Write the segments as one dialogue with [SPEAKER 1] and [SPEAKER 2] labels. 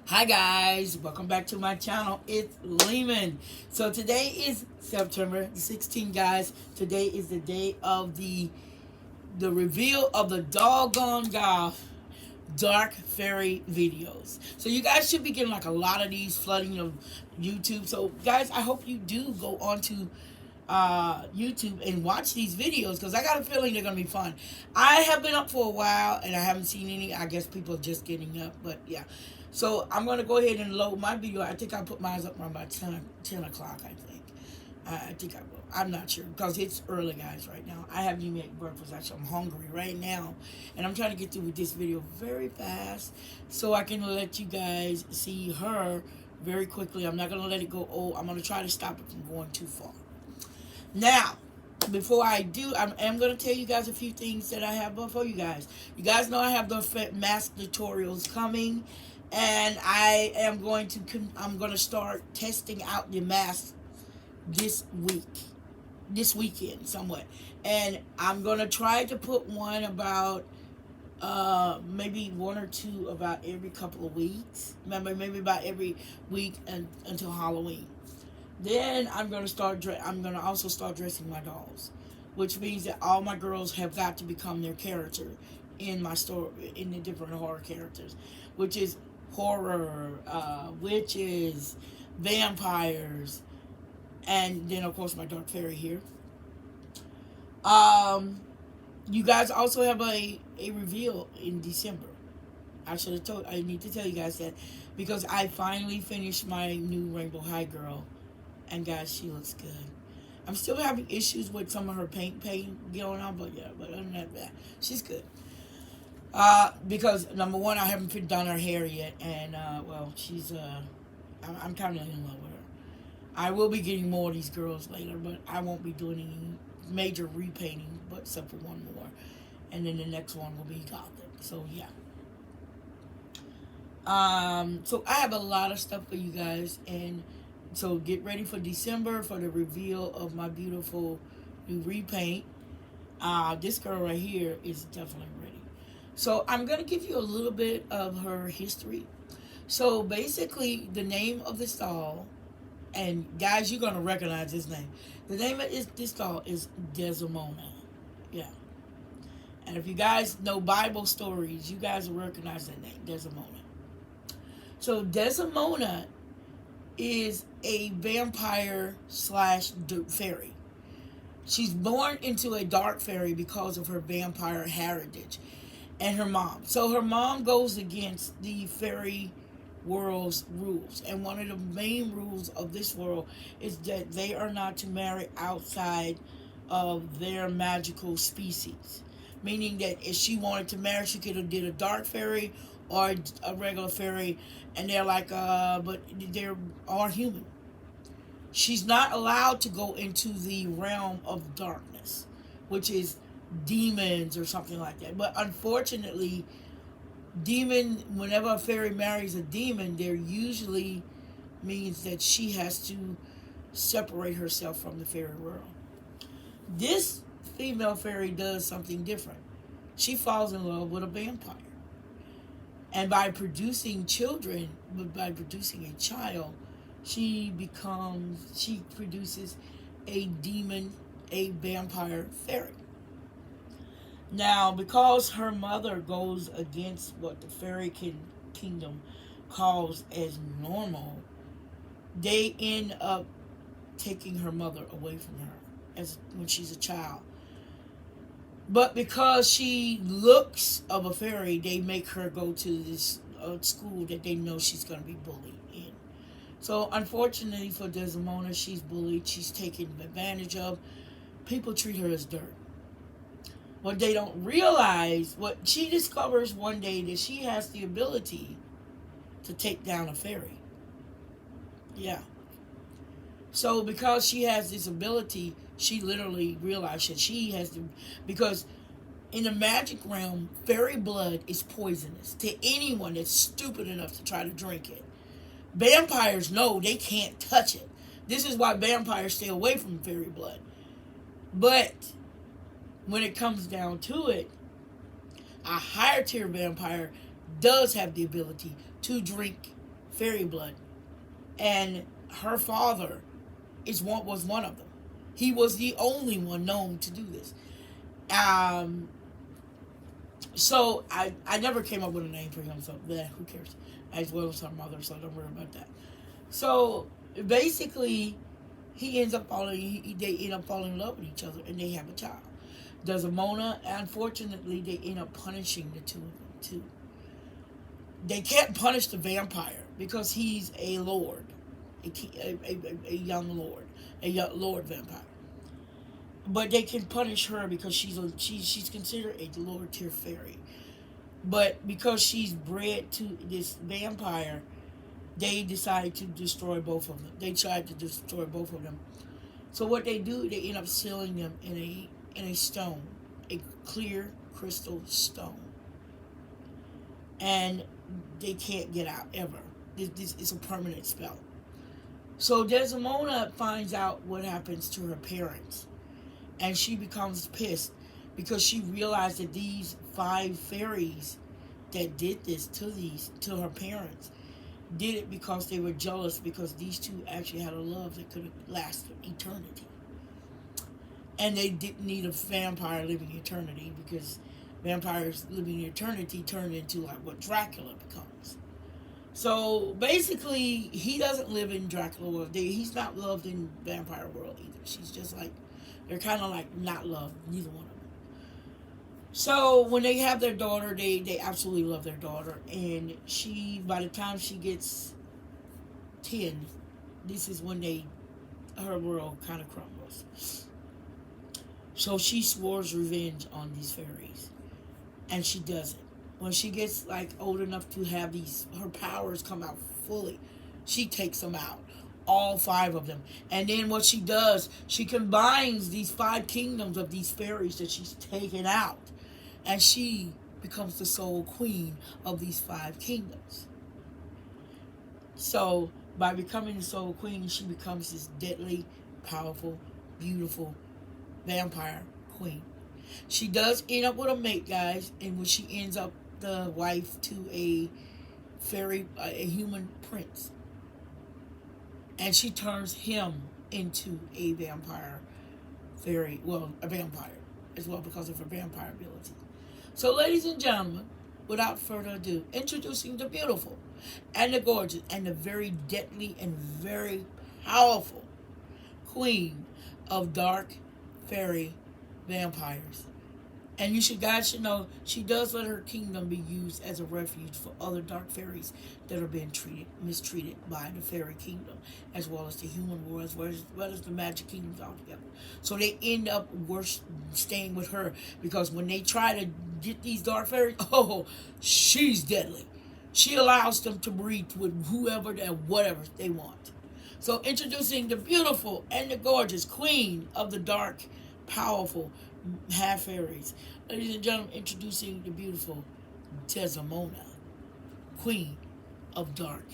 [SPEAKER 1] Hi guys, welcome back to my channel. It's Lehman. So today is September 16th, guys. Today is the day of the reveal of the doggone goth dark fairy videos. So you guys should be getting like a lot of these flooding of YouTube. So guys, I hope you do go onto YouTube and watch these videos because I got a feeling they're gonna be fun. I have been up for a while and I haven't seen any. I guess people are just getting up, but yeah. So I'm gonna go ahead and load my video. I think I put mine up around about 10 o'clock. I think. I think I will. I'm not sure because it's early, guys, right now. I haven't even made breakfast. Actually, I'm hungry right now. And I'm trying to get through with this video very fast so I can let you guys see her very quickly. I'm not going to let it go old. I'm going to try to stop it from going too far. Now, before I do, I am going to tell you guys a few things that I have for you guys. You guys know I have the mask tutorials coming. And I'm going to start testing out the mask this weekend somewhat, and I'm gonna try to put one about maybe one or two about every couple of weeks, maybe about every week until Halloween. Then I'm gonna also start dressing my dolls, which means that all my girls have got to become their character in my story, in the different horror characters, which is horror, witches, vampires, and then of course my dark fairy here. You guys also have a reveal in December. I need to tell you guys that because I finally finished my new Rainbow High girl, and guys, she looks good. I'm still having issues with some of her paint going on, but yeah, but other than that, she's good. Because number one, I haven't done her hair yet, and well, she's I'm kind of in love with her. I will be getting more of these girls later, but I won't be doing any major repainting, but except for one more. And then the next one will be Gothic. So, yeah. So I have a lot of stuff for you guys. And so get ready for December for the reveal of my beautiful new repaint. This girl right here is definitely ready. So I'm going to give you a little bit of her history. So basically, the name of this doll, and guys, you're going to recognize this name. The name of this doll is Desdemona. Yeah. And if you guys know Bible stories, you guys will recognize that name, Desdemona. So Desdemona is a vampire slash fairy. She's born into a dark fairy because of her vampire heritage and her mom. So her mom goes against the fairy world's rules, and one of the main rules of this world is that they are not to marry outside of their magical species, meaning that if she wanted to marry, she could have did a dark fairy or a regular fairy, and they're like but they're all human. She's not allowed to go into the realm of darkness, which is demons or something like that. But unfortunately, whenever a fairy marries a demon, there usually means that she has to separate herself from the fairy world. This female fairy does something different. She falls in love with a vampire. And by producing children, by producing a child, she produces a demon, a vampire fairy. Now, because her mother goes against what the fairy kingdom calls as normal, they end up taking her mother away from her when she's a child. But because she looks of a fairy, they make her go to this school that they know she's going to be bullied in. So, unfortunately for Desdemona, she's bullied. She's taken advantage of. People treat her as dirt. What they don't realize, what she discovers one day, that she has the ability to take down a fairy. Yeah. So because she has this ability, she literally realized that she has to, because in the magic realm, fairy blood is poisonous to anyone that's stupid enough to try to drink it. Vampires know they can't touch it. This is why vampires stay away from fairy blood. But when it comes down to it, a higher tier vampire does have the ability to drink fairy blood, and her father was one of them. He was the only one known to do this. Um, so I never came up with a name for him. So who cares? As well as her mother, so don't worry about that. So basically, he ends up they end up falling in love with each other, and they have a child. Desdemona, unfortunately, they end up punishing the two of them too. They can't punish the vampire because he's a lord, a young lord, a young lord vampire. But they can punish her because she's considered a lower tier fairy. But because she's bred to this vampire, they decided to destroy both of them. They tried to destroy both of them. So what they do, they end up sealing them in a stone, a clear crystal stone, and they can't get out ever. This is a permanent spell. So Desdemona finds out what happens to her parents, and she becomes pissed because she realized that these 5 fairies that did this to her parents did it because they were jealous because these two actually had a love that could have lasted eternity. And they didn't need a vampire living eternity because vampires living eternity turn into like what Dracula becomes. So basically, he doesn't live in Dracula world. He's not loved in vampire world either. She's just like, they're kind of like not loved, neither one of them. So when they have their daughter, they absolutely love their daughter. And by the time she gets 10, this is when her world kind of crumbles. So she swears revenge on these fairies. And she does it. When she gets like old enough to have her powers come out fully, she takes them out. All 5 of them. And then what she does, she combines these 5 kingdoms of these fairies that she's taken out. And she becomes the sole queen of these 5 kingdoms. So by becoming the sole queen, she becomes this deadly, powerful, beautiful vampire queen. She does end up with a mate, guys, in which she ends up the wife to a human prince. And she turns him into a vampire a vampire as well because of her vampire ability. So, ladies and gentlemen, without further ado, introducing the beautiful and the gorgeous and the very deadly and very powerful queen of dark fairy vampires. And guys should know, she does let her kingdom be used as a refuge for other dark fairies that are being mistreated by the fairy kingdom, as well as the human world, as well as the magic kingdoms altogether. So they end up staying with her, because when they try to get these dark fairies, she's deadly. She allows them to breed with whoever and whatever they want. So introducing the beautiful and the gorgeous queen of the dark, powerful half fairies. Ladies and gentlemen, introducing the beautiful Desdemona, queen of the dark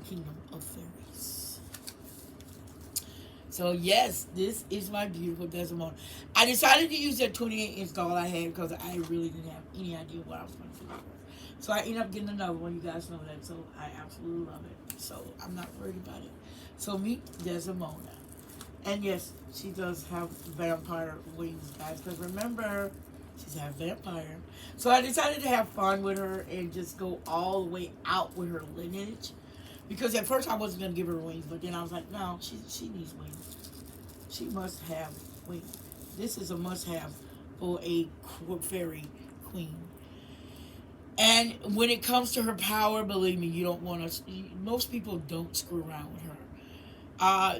[SPEAKER 1] kingdom of fairies. So yes, this is my beautiful Desdemona. I decided to use that 28-inch doll I had because I really didn't have any idea what I was going to do with her. So I ended up getting another one. You guys know that. So I absolutely love it. So I'm not worried about it. So meet Desdemona. And yes, she does have vampire wings, guys. Because remember, she's half vampire. So I decided to have fun with her and just go all the way out with her lineage. Because at first I wasn't going to give her wings. But then I was like, no, she needs wings. She must have wings. This is a must-have for a fairy queen. And when it comes to her power, believe me, you don't want to... Most people don't screw around with her.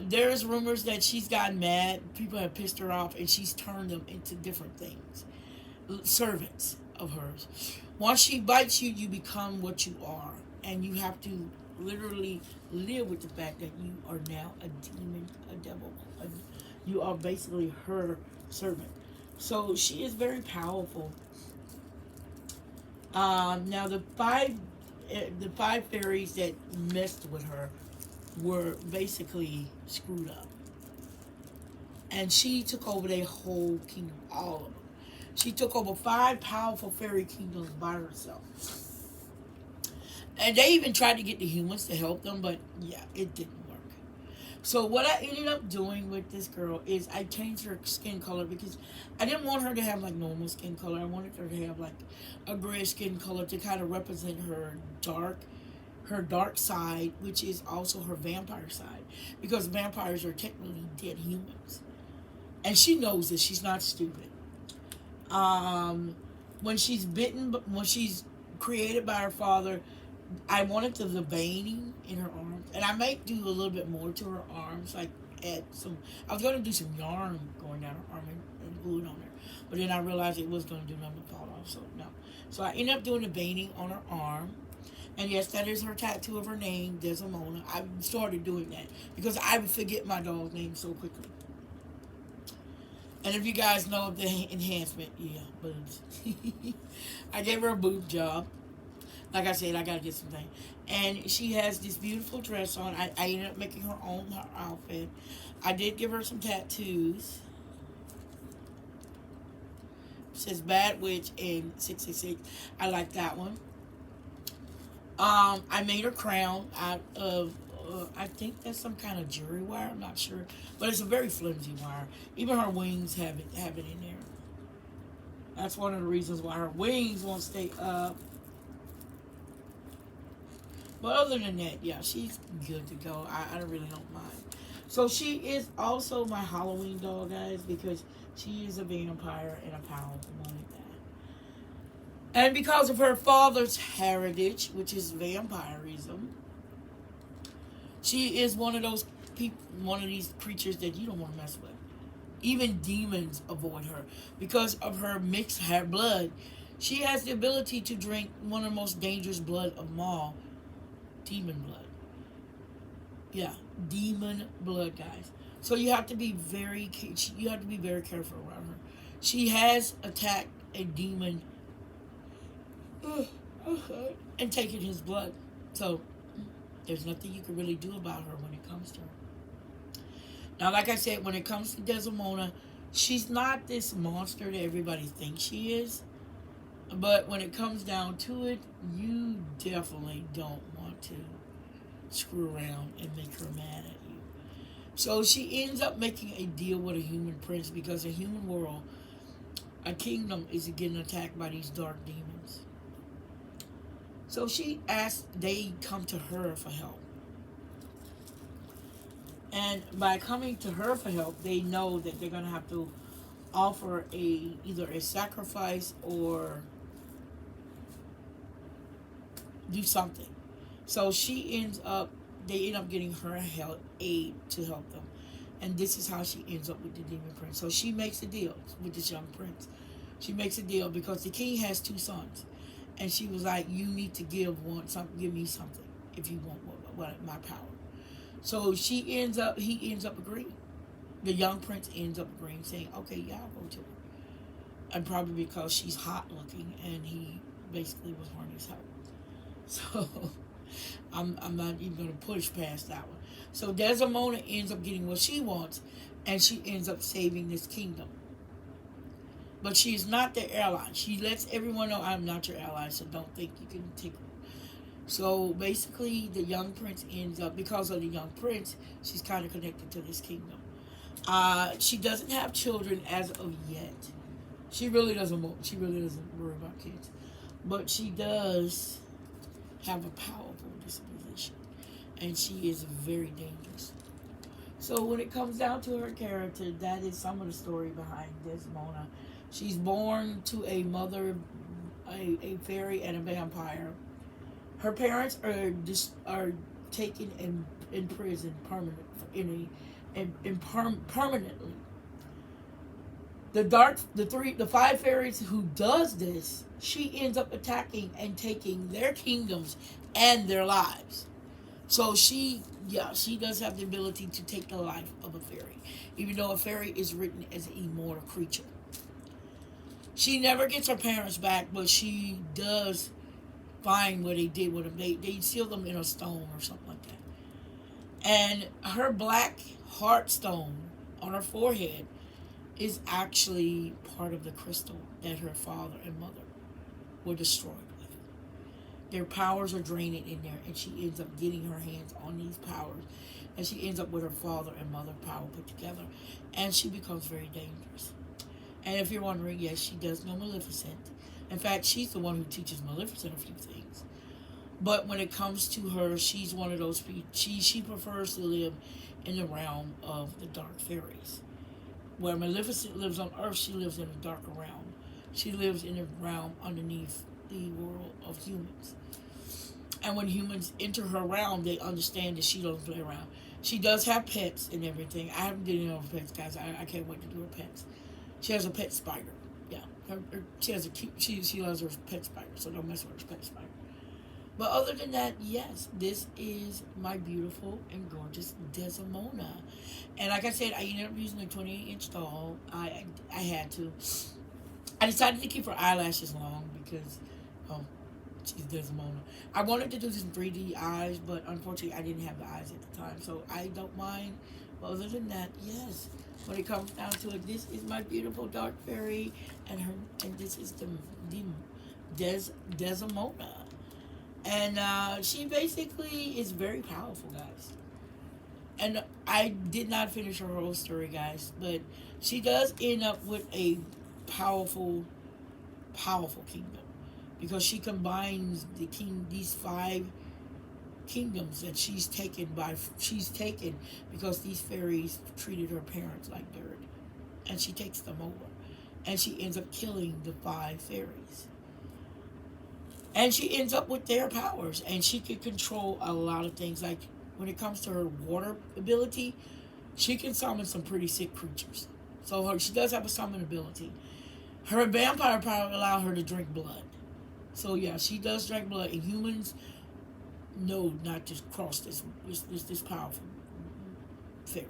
[SPEAKER 1] There's rumors that she's gotten mad. People have pissed her off, and she's turned them into different things. Servants of hers. Once she bites you, you become what you are. And you have to literally live with the fact that you are now a demon, a devil. You are basically her servant. So she is very powerful. Now the five fairies that messed with her were basically screwed up. And she took over their whole kingdom, all of them. She took over 5 powerful fairy kingdoms by herself. And they even tried to get the humans to help them, but yeah, it didn't work. So what I ended up doing with this girl is I changed her skin color because I didn't want her to have like normal skin color. I wanted her to have like a gray skin color to kind of represent her dark side, which is also her vampire side, because vampires are technically dead humans, and she knows this. She's not stupid. Um, when she's bitten, when she's created by her father, I wanted the veining in her arms, and I might do a little bit more to her arms, like add some. I was going to do some yarn going down her arm and glue it on her, but then I realized it was going to do nothing but fall off, so no. So I ended up doing the veining on her arm, and yes, that is her tattoo of her name, Desdemona. I started doing that because I would forget my dog's name so quickly. And if you guys know of the enhancement, yeah, boobs. I gave her a boob job. Like I said, I gotta get some things. And she has this beautiful dress on. I ended up making her own her outfit. I did give her some tattoos. It says Bad Witch in 666. I like that one. I made her crown out of, I think that's some kind of jury wire. I'm not sure, but it's a very flimsy wire. Even her wings have it in there. That's one of the reasons why her wings won't stay up. But other than that, yeah, she's good to go. I really don't mind. So she is also my Halloween doll, guys, because she is a vampire and a powerful one at that. And because of her father's heritage, which is vampirism, she is one of those people, one of these creatures that you don't want to mess with. Even demons avoid her because of her mixed hair blood. She has the ability to drink one of the most dangerous blood of them all, demon blood. Yeah, demon blood, guys. So you have to be very careful around her. She has attacked a demon and taken his blood. So there's nothing you can really do about her when it comes to her. Now, like I said, when it comes to Desdemona, she's not this monster that everybody thinks she is. But when it comes down to it, you definitely don't want to screw around and make her mad at you. So she ends up making a deal with a human prince because a human world, a kingdom, is getting attacked by these dark demons. So she asks they come to her for help. And by coming to her for help, they know that they're going to have to offer either a sacrifice or do something. So they end up getting her aid to help them. And this is how she ends up with the demon prince. So she makes a deal with this young prince. She makes a deal because the king has 2 sons. And she was like, you need to give me something if you want my power. So he ends up agreeing. The young prince ends up agreeing, saying, okay, yeah, I'll go to her. And probably because she's hot looking and he basically was horny as hell. So I'm not even going to push past that one. So Desdemona ends up getting what she wants, and she ends up saving this kingdom. But she is not their ally. She lets everyone know, I'm not your ally, so don't think you can take her. So basically, the young prince ends up, because of the young prince, she's kind of connected to this kingdom. She doesn't have children as of yet. She really doesn't worry about kids. But she does have a powerful disposition. And she is very dangerous. So when it comes down to her character, that is some of the story behind Desdemona. She's born to a mother, a fairy, and a vampire. Her parents are taken in prison permanently. The 5 fairies who does this, she ends up attacking and taking their kingdoms and their lives. So she does have the ability to take the life of a fairy, even though a fairy is written as an immortal creature. She never gets her parents back, but she does find what they did with them. They seal them in a stone or something like that. And her black heart stone on her forehead is actually part of the crystal that her father and mother were destroyed with. their powers are draining in there, and she ends up getting her hands on these powers, and she ends up with her father and mother power put together, and she becomes very dangerous. And if you're wondering, yes, she does know Maleficent. In fact, she's the one who teaches Maleficent a few things. But when it comes to her, she's one of those people. She prefers to live in the realm of the dark fairies. Where Maleficent lives on Earth, she lives in a darker realm. She lives in a realm underneath the world of humans. And when humans enter her realm, they understand that she doesn't play around. She does have pets and everything. I haven't done any of her pets, guys. I can't wait to do her pets. She has a pet spider. Yeah, she has a cute. She loves her pet spider, so don't mess with her pet spider. But other than that, yes, this is my beautiful and gorgeous Desdemona. And like I said, I ended up using a 28-inch doll. I had to. I decided to keep her eyelashes long because, oh, she's Desdemona. I wanted to do some 3D eyes, but unfortunately I didn't have the eyes at the time. So I don't mind. But other than that, yes. When it comes down to it, this is my beautiful dark fairy, and this is the Desdemona. And she basically is very powerful, guys. And I did not finish her whole story, guys, but she does end up with a powerful kingdom, because she combines these 5 kingdoms that she's taken because these fairies treated her parents like dirt, and she takes them over, and she ends up killing the 5 fairies. And she ends up with their powers, and she can control a lot of things. Like when it comes to her water ability, she can summon some pretty sick creatures. So she does have a summon ability. Her vampire power allows her to drink blood. So yeah, she does drink blood, and humans know not to cross this powerful fairy.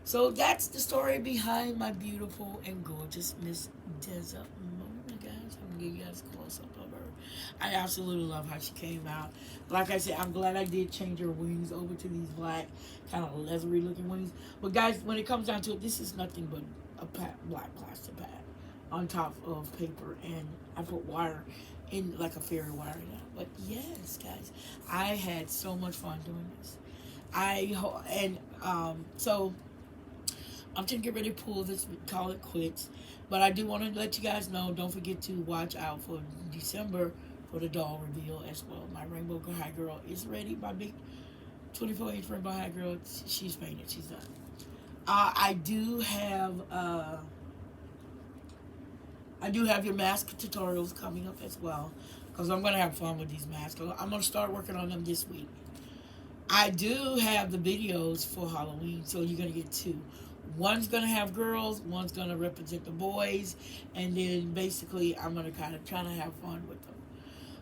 [SPEAKER 1] So that's the story behind my beautiful and gorgeous Miss Desdemona, guys. I'm gonna give you guys a close up of her. I absolutely love how she came out. Like I said, I'm glad I did change her wings over to these black, kind of leathery looking wings. But guys, when it comes down to it, this is nothing but a black plastic pad on top of paper, and I put wire in, like a fairy wire now. But yes, guys, I had so much fun doing this. So I'm going to get ready to pull this, call it quits. But I do want to let you guys know, don't forget to watch out for December for the doll reveal as well. My Rainbow High Girl is ready. My big 24-inch Rainbow High Girl, she's painted. She's done. I do have your mask tutorials coming up as well, because I'm going to have fun with these masks. I'm going to start working on them this week. I do have the videos for Halloween, so you're going to get 2. One's going to have girls, one's going to represent the boys, and then basically I'm going to kind of try to have fun with them.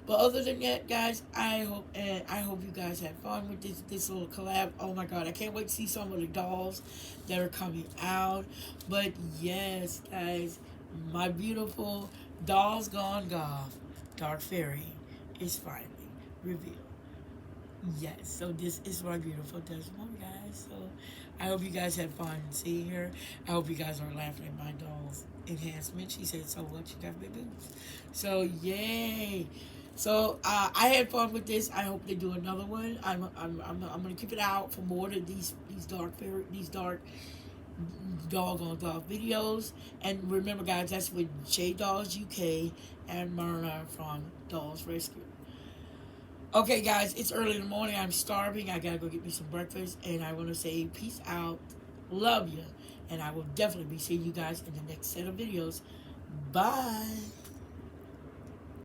[SPEAKER 1] But other than that, guys, I hope you guys had fun with this little collab. Oh my God, I can't wait to see some of the dolls that are coming out. But yes, guys, my beautiful Dolls Gone Goth Dark Fairy is finally revealed. Yes, so this is my beautiful Desmond, guys. So I hope you guys had fun seeing her. I hope you guys are laughing at my doll's enhancement. She said, "So what? You got big boobs." So yay! So I had fun with this. I hope they do another one. I'm gonna keep it out for more of these dark doggone doll videos. And remember, guys, that's with J Dolls UK and Myrna from Dolls Rescue. Okay, guys, it's early in the morning. I'm starving. I gotta go get me some breakfast. And I want to say peace out. Love you. And I will definitely be seeing you guys in the next set of videos. Bye.